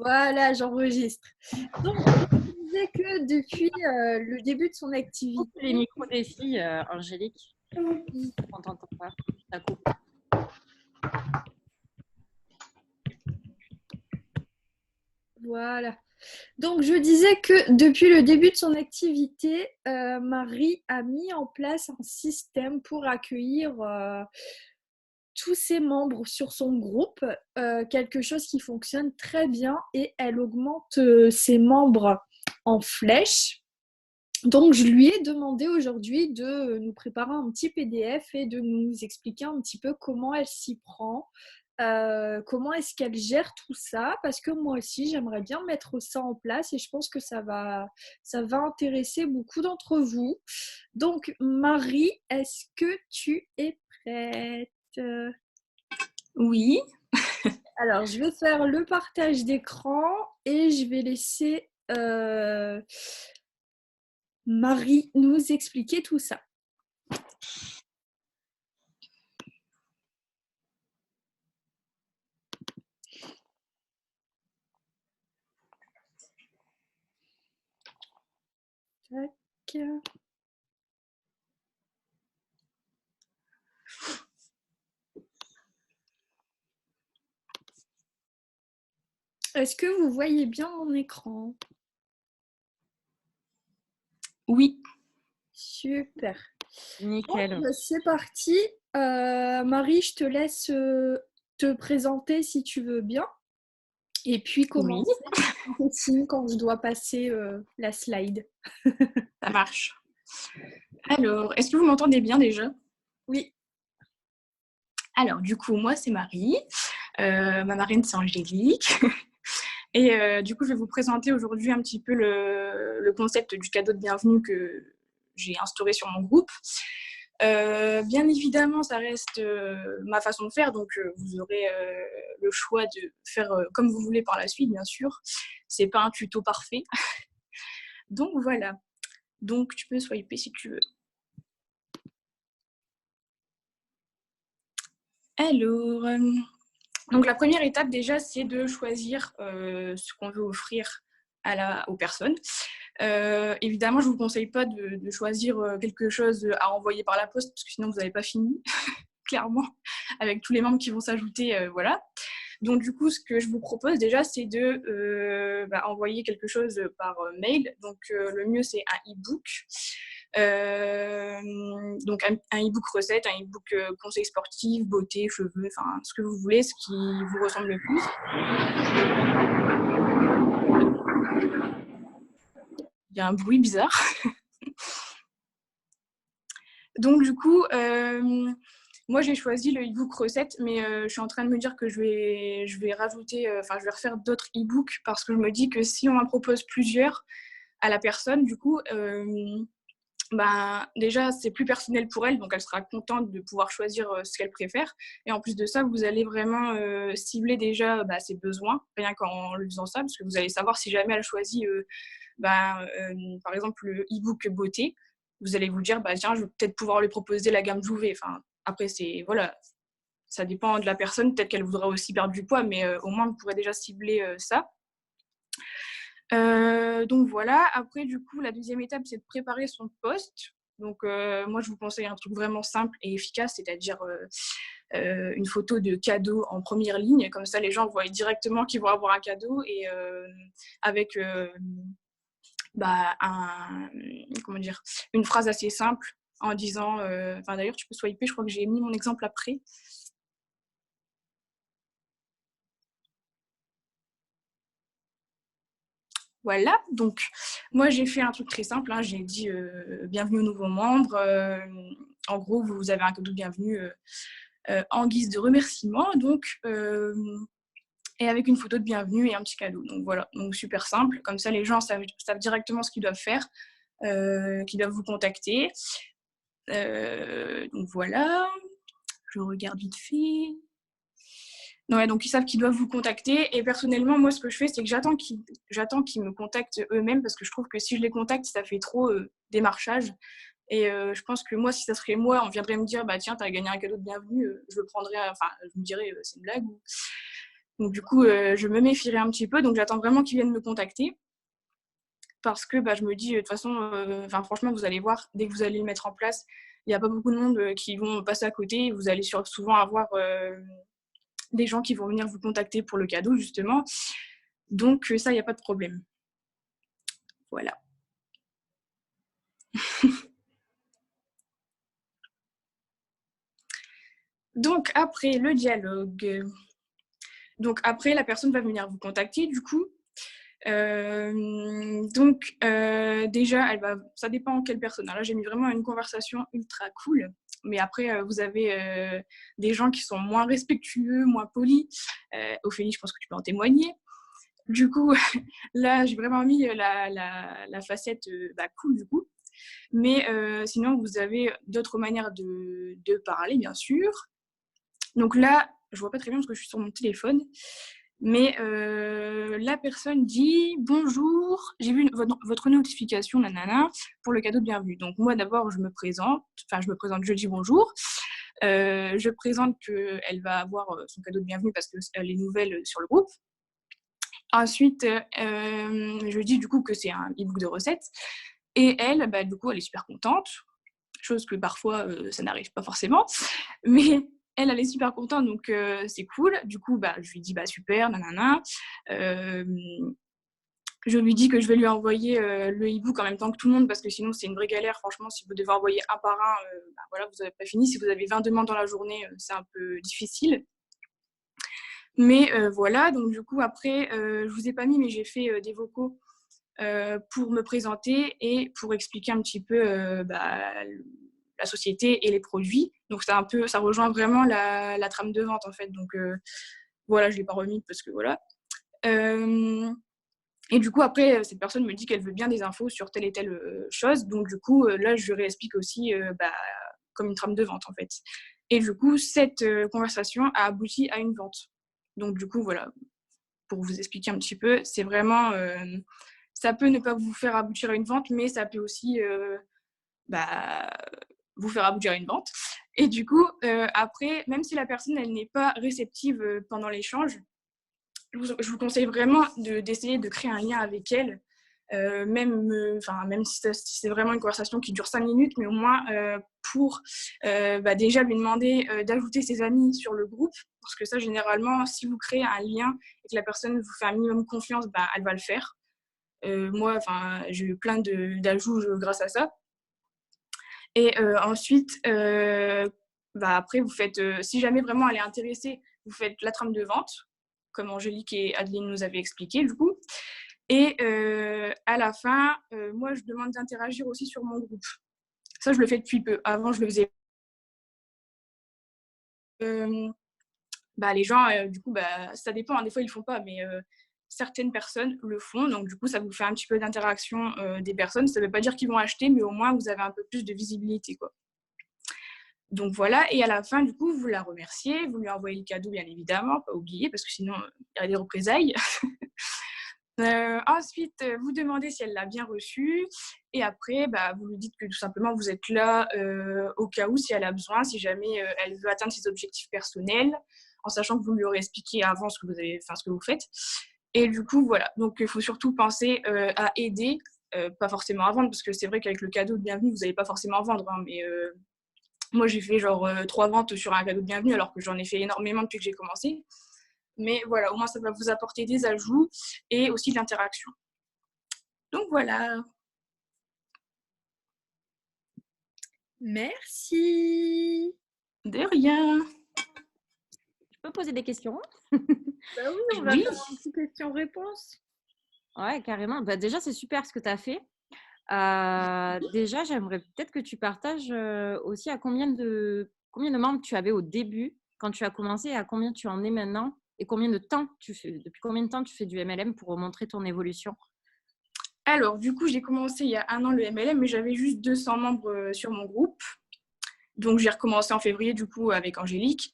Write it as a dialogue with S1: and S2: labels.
S1: Voilà, j'enregistre. Donc, je disais que depuis le début de son activité,
S2: Les micros des filles, Angélique, on t'entend pas. Ça coupe.
S1: voilà. Donc, je disais que depuis le début de son activité, Marie a mis en place un système pour accueillir tous ses membres sur son groupe, quelque chose qui fonctionne très bien et elle augmente ses membres en flèche. Donc, je lui ai demandé aujourd'hui de nous préparer un petit PDF et de nous expliquer un petit peu comment elle s'y prend, comment est-ce qu'elle gère tout ça, parce que moi aussi, j'aimerais bien mettre ça en place et je pense que ça va intéresser beaucoup d'entre vous. Donc, Marie, est-ce que tu es prête?
S3: Oui.
S1: Alors, je vais faire le partage d'écran et je vais laisser Marie nous expliquer tout ça. Tac. Est-ce que vous voyez bien mon écran?
S3: Oui.
S1: Super.
S2: Nickel.
S1: Bon, c'est parti. Marie, je te laisse te présenter si tu veux bien. Et puis
S3: Oui,
S1: commencer. Un signe quand je dois passer la slide.
S3: ça marche. Alors, est-ce que vous m'entendez bien déjà?
S1: Oui.
S3: Alors, du coup, moi, c'est Marie. Ma marraine, c'est Angélique. Et du coup, je vais vous présenter aujourd'hui un petit peu le concept du cadeau de bienvenue que j'ai instauré sur mon groupe. Bien évidemment, ça reste ma façon de faire, donc vous aurez le choix de faire comme vous voulez par la suite, bien sûr. C'est pas un tuto parfait. Donc voilà. Donc tu peux swiper si tu veux. Alors, donc la première étape déjà, c'est de choisir ce qu'on veut offrir aux personnes. Évidemment, je ne vous conseille pas de choisir quelque chose à envoyer par la poste, parce que sinon vous n'avez pas fini, clairement, avec tous les membres qui vont s'ajouter, voilà. Donc du coup, ce que je vous propose déjà, c'est de envoyer quelque chose par mail. Donc le mieux, c'est un e-book. Donc un e-book recette, un e-book conseils sportifs, beauté, cheveux, enfin ce que vous voulez, ce qui vous ressemble le plus. Il y a un bruit bizarre. Donc du coup, moi j'ai choisi le e-book recette, mais je suis en train de me dire que je vais rajouter, je vais refaire d'autres e-books parce que je me dis que si on en propose plusieurs à la personne, du coup, déjà c'est plus personnel pour elle, donc elle sera contente de pouvoir choisir ce qu'elle préfère. Et en plus de ça, vous allez vraiment cibler déjà ses besoins, rien qu'en lui faisant ça, parce que vous allez savoir si jamais elle choisit, par exemple, le e-book beauté, vous allez vous dire, tiens, je vais peut-être pouvoir lui proposer la gamme Jouvet. Enfin, après, voilà, ça dépend de la personne. Peut-être qu'elle voudra aussi perdre du poids, mais au moins, vous pourrez déjà cibler ça. Donc voilà. Après, du coup, la deuxième étape, c'est de préparer son post. Donc, moi, je vous conseille un truc vraiment simple et efficace, c'est-à-dire une photo de cadeau en première ligne. Comme ça, les gens voient directement qu'ils vont avoir un cadeau et avec une phrase assez simple en disant, d'ailleurs tu peux swiper, je crois que j'ai mis mon exemple après. Voilà, donc moi j'ai fait un truc très simple, j'ai dit bienvenue aux nouveaux membres, en gros vous avez un cadeau de bienvenue en guise de remerciement, donc et avec une photo de bienvenue et un petit cadeau. Donc voilà, donc super simple, comme ça les gens savent directement ce qu'ils doivent faire, qu'ils doivent vous contacter. Donc voilà, je regarde vite fait. Ouais, donc ils savent qu'ils doivent vous contacter. Et personnellement, moi, ce que je fais, c'est que j'attends qu'ils me contactent eux-mêmes parce que je trouve que si je les contacte, ça fait trop démarchage. Et je pense que moi, si ça serait moi, on viendrait me dire, tiens, t'as gagné un cadeau de bienvenue, je le prendrais, je me dirais, c'est une blague. Donc du coup, je me méfierai un petit peu. Donc j'attends vraiment qu'ils viennent me contacter. Parce que je me dis, de toute façon, franchement, vous allez voir, dès que vous allez le mettre en place, il n'y a pas beaucoup de monde qui vont passer à côté. Vous allez souvent avoir des gens qui vont venir vous contacter pour le cadeau, justement. Donc ça, il n'y a pas de problème. Voilà. Donc après le dialogue, la personne va venir vous contacter, du coup. Déjà, ça dépend quelle personne. Alors là, j'ai mis vraiment une conversation ultra cool. Mais après, vous avez des gens qui sont moins respectueux, moins polis. Ophélie, je pense que tu peux en témoigner. Du coup, là, j'ai vraiment mis la facette cool, du coup. Mais sinon, vous avez d'autres manières de parler, bien sûr. Donc là, je vois pas très bien parce que je suis sur mon téléphone. Mais la personne dit « Bonjour, j'ai vu votre notification, nanana, pour le cadeau de bienvenue. » Donc moi, d'abord, je me présente, je dis bonjour. Je présente qu'elle va avoir son cadeau de bienvenue parce qu'elle est nouvelle sur le groupe. Ensuite, je dis du coup que c'est un e-book de recettes. Et elle, du coup, elle est super contente. Chose que parfois, ça n'arrive pas forcément. Mais elle est super contente, donc c'est cool. Du coup, je lui dis super, nanana. Je lui dis que je vais lui envoyer le e-book en même temps que tout le monde parce que sinon, c'est une vraie galère. Franchement, si vous devez envoyer un par un, voilà, vous n'avez pas fini. Si vous avez 20 demandes dans la journée, c'est un peu difficile. Mais voilà, donc du coup, après, je vous ai pas mis, mais j'ai fait des vocaux pour me présenter et pour expliquer un petit peu la société et les produits. Donc ça rejoint vraiment la trame de vente en fait. Donc voilà, je l'ai pas remis parce que voilà. Et du coup après, cette personne me dit qu'elle veut bien des infos sur telle et telle chose. Donc du coup là, je lui réexplique aussi comme une trame de vente en fait. Et du coup, cette conversation a abouti à une vente. Donc du coup voilà, pour vous expliquer un petit peu, c'est vraiment ça peut ne pas vous faire aboutir à une vente, mais ça peut aussi vous faire aboutir à une vente. Et du coup, après, même si la personne elle n'est pas réceptive pendant l'échange, je vous conseille vraiment d'essayer de créer un lien avec elle, même si c'est vraiment une conversation qui dure 5 minutes, mais au moins pour déjà lui demander d'ajouter ses amis sur le groupe, parce que ça, généralement, si vous créez un lien et que la personne vous fait un minimum confiance, elle va le faire. Moi, j'ai eu plein d'ajouts grâce à ça. Et ensuite, après, vous faites, si jamais vraiment elle est intéressée, vous faites la trame de vente, comme Angélique et Adeline nous avaient expliqué, du coup. Et à la fin, moi, je demande d'interagir aussi sur mon groupe. Ça, je le fais depuis peu. Avant, je le faisais. Les gens, du coup, ça dépend. Hein, des fois, ils ne le font pas, mais certaines personnes le font. Donc, du coup, ça vous fait un petit peu d'interaction des personnes. Ça ne veut pas dire qu'ils vont acheter, mais au moins, vous avez un peu plus de visibilité, quoi. Donc voilà, et à la fin, du coup, vous la remerciez, vous lui envoyez le cadeau, bien évidemment, pas oublier, parce que sinon, il y a des représailles. Ensuite, vous demandez si elle l'a bien reçu, et après, vous lui dites que tout simplement, vous êtes là au cas où, si elle a besoin, si jamais elle veut atteindre ses objectifs personnels, en sachant que vous lui aurez expliqué avant ce que vous faites. Et du coup, voilà, donc il faut surtout penser à aider, pas forcément à vendre, parce que c'est vrai qu'avec le cadeau de bienvenue, vous n'allez pas forcément vendre, hein, mais... moi, j'ai fait 3 ventes sur un cadeau de bienvenue alors que j'en ai fait énormément depuis que j'ai commencé. Mais voilà, au moins, ça va vous apporter des ajouts et aussi de l'interaction. Donc voilà.
S1: Merci.
S3: De rien.
S2: Je peux poser des questions?
S1: Oui, on va faire un petit question-réponse.
S2: Ouais, carrément. Déjà, c'est super ce que tu as fait. Déjà, j'aimerais peut-être que tu partages aussi à combien de membres tu avais au début quand tu as commencé et à combien tu en es maintenant et depuis combien de temps tu fais du MLM pour montrer ton évolution?
S3: Alors, du coup, j'ai commencé il y a 1 an le MLM, mais j'avais juste 200 membres sur mon groupe. Donc, j'ai recommencé en février, du coup, avec Angélique.